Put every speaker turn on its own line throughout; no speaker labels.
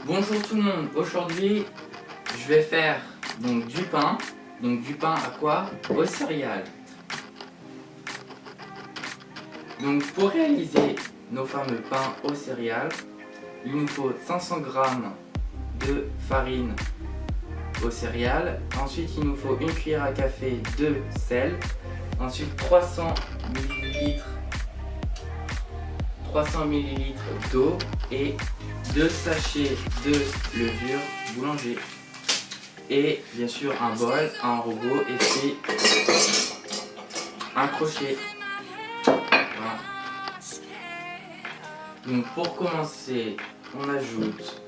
Bonjour tout le monde, aujourd'hui je vais faire donc du pain. Donc du pain à quoi? Aux céréales. Donc pour réaliser nos fameux pains aux céréales, il nous faut 500 g de farine aux céréales. Ensuite il nous faut une cuillère à café de sel. Ensuite 300 ml d'eau et 2 sachets de levure boulanger. Et bien sûr un bol, un robot et puis un crochet. Voilà. Donc pour commencer, on ajoute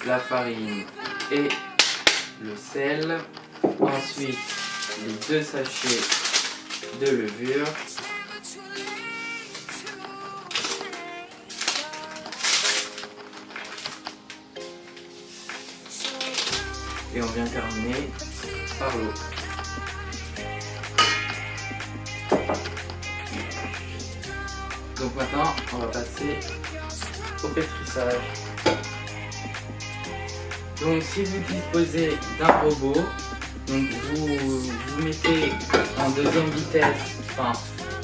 la farine et le sel. Ensuite les 2 sachets de levure. Et on vient terminer par l'eau. Donc maintenant, on va passer au pétrissage. Donc si vous disposez d'un robot, donc vous mettez en deuxième vitesse, enfin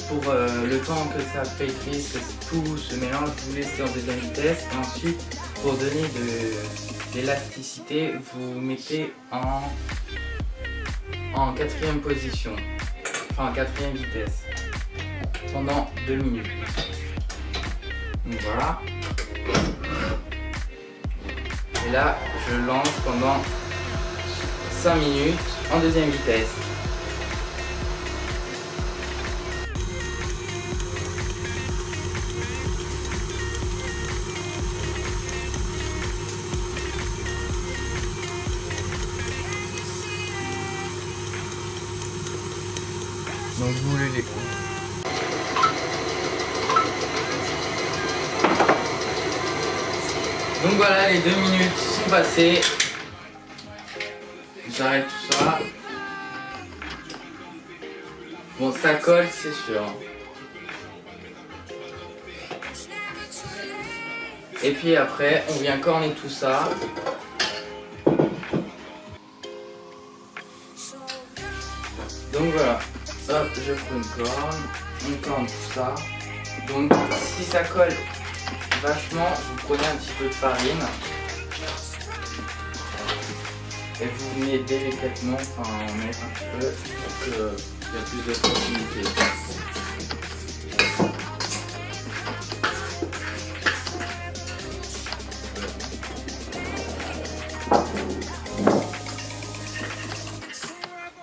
pour le temps que ça pétrisse, que tout se mélange, vous laissez en deuxième vitesse. Et ensuite, pour donner de l'élasticité, vous mettez en quatrième position, enfin en quatrième vitesse, pendant 2 minutes. Donc voilà. Et là, je lance pendant 5 minutes en deuxième vitesse. Donc vous les Donc voilà, les 2 minutes sont passées. J'arrête tout ça. Bon, ça colle, c'est sûr. Et puis après, on vient corner tout ça. Donc voilà. Hop, je prends une corne, on corne tout ça. Donc si ça colle vachement, vous prenez un petit peu de farine et vous venez délicatement en mettre un petit peu pour qu'il y ait plus de proximité.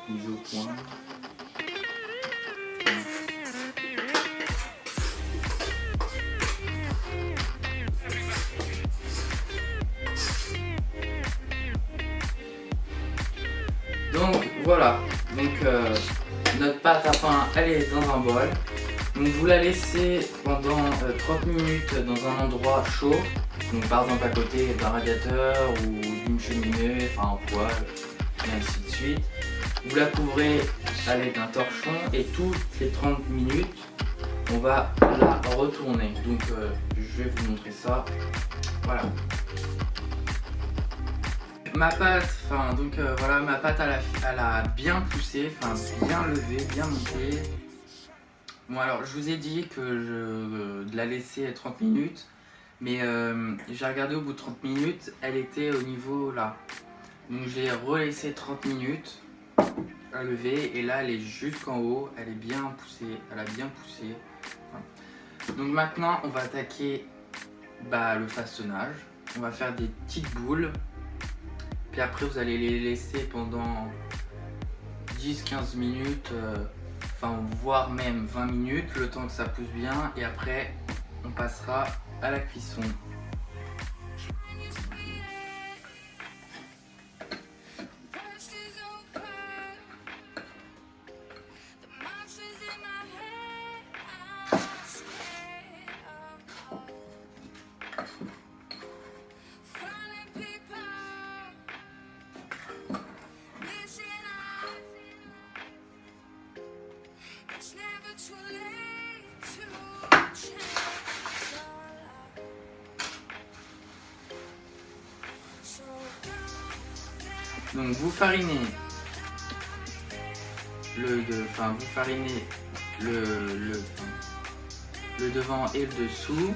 Mise au point. Donc voilà, donc notre pâte à pain elle est dans un bol. Donc vous la laissez pendant 30 minutes dans un endroit chaud. Donc par exemple à côté d'un radiateur ou d'une cheminée, enfin en poêle, et ainsi de suite. Vous la couvrez à l'aide d'un torchon et toutes les 30 minutes on va la retourner. Donc je vais vous montrer ça. Voilà. Ma pâte, voilà, ma pâte elle a bien poussé, bien levé, bien monté. Bon alors je vous ai dit que de la laisser 30 minutes, mais j'ai regardé au bout de 30 minutes, elle était au niveau là. Donc j'ai relaissé 30 minutes à lever et là elle est jusqu'en haut, elle est bien poussée, elle a bien poussé. Voilà. Donc maintenant on va attaquer le façonnage. On va faire des petites boules. Puis après vous allez les laisser pendant 10-15 minutes, voire même 20 minutes, le temps que ça pousse bien. Et après on passera à la cuisson. Donc vous farinez vous farinez le devant et le dessous.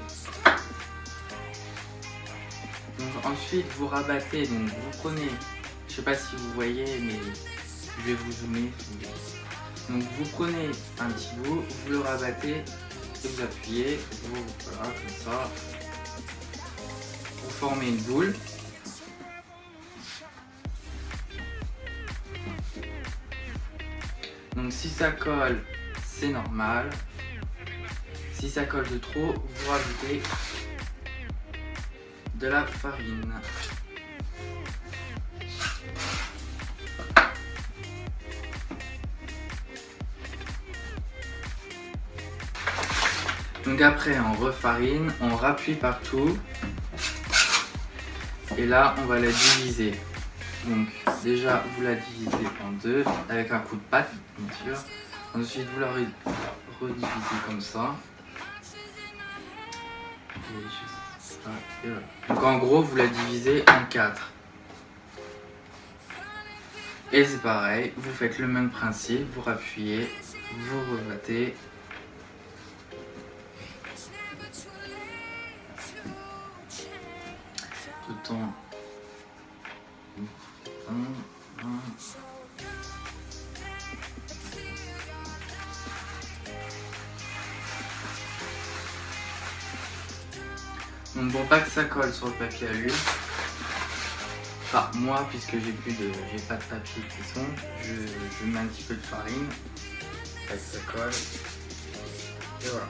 Donc ensuite vous rabattez, donc vous prenez, je sais pas si vous voyez mais je vais vous zoomer. Donc vous prenez un petit bout, vous le rabattez et vous appuyez, voilà comme ça. Vous formez une boule. Donc si ça colle, c'est normal. Si ça colle de trop, vous rajoutez de la farine. Donc après on refarine, on rappuie partout. Et là on va la diviser. Donc déjà vous la divisez en deux avec un coup de patte bien sûr. Ensuite vous la redivisez comme ça. Et voilà. Donc en gros vous la divisez en 4. Et c'est pareil, vous faites le même principe, vous rappuyez, vous rebattez. Tout en donc pour pas que ça colle sur le papier à l'huile, enfin moi puisque j'ai pas de papier cuisson, je mets un petit peu de farine, pas que ça colle, et voilà.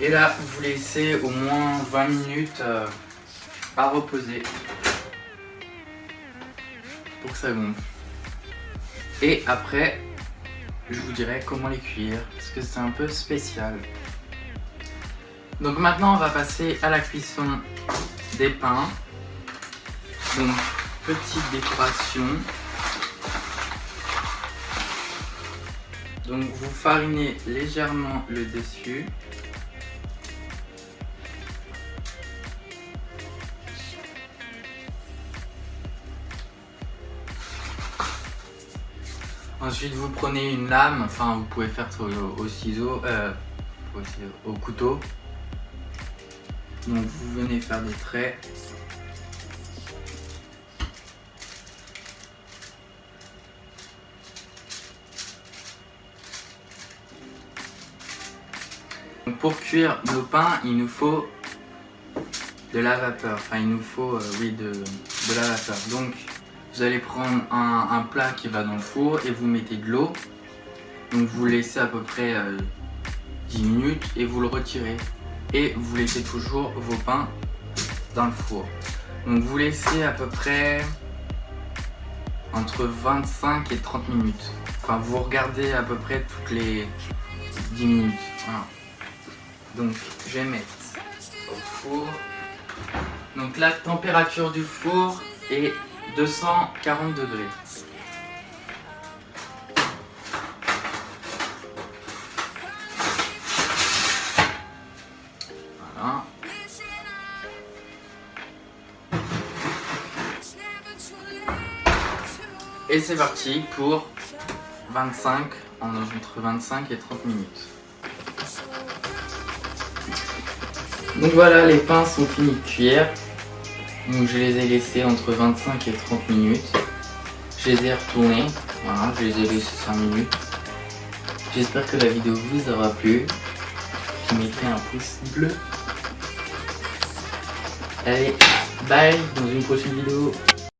Et là, vous laissez au moins 20 minutes à reposer pour que ça gonfle. Et après, je vous dirai comment les cuire parce que c'est un peu spécial. Donc maintenant, on va passer à la cuisson des pains. Donc, petite décoration. Donc, vous farinez légèrement le dessus. Ensuite vous prenez une lame, enfin vous pouvez faire au ciseau, au couteau. Donc vous venez faire des traits. Donc pour cuire nos pains, il nous faut de la vapeur, enfin il nous faut de la vapeur. Donc vous allez prendre un plat qui va dans le four et vous mettez de l'eau. Donc vous laissez à peu près 10 minutes et vous le retirez. Et vous laissez toujours vos pains dans le four. Donc vous laissez à peu près entre 25 et 30 minutes. Enfin vous regardez à peu près toutes les 10 minutes. Voilà. Donc je vais mettre au four. Donc la température du four est 240 degrés. Voilà. Et c'est parti pour entre 25 et 30 minutes. Donc voilà, les pains sont finis de cuire. Donc je les ai laissés entre 25 et 30 minutes. Je les ai retournés. Voilà, je les ai laissés 5 minutes. J'espère que la vidéo vous aura plu. Mettez un pouce bleu. Allez, bye, dans une prochaine vidéo.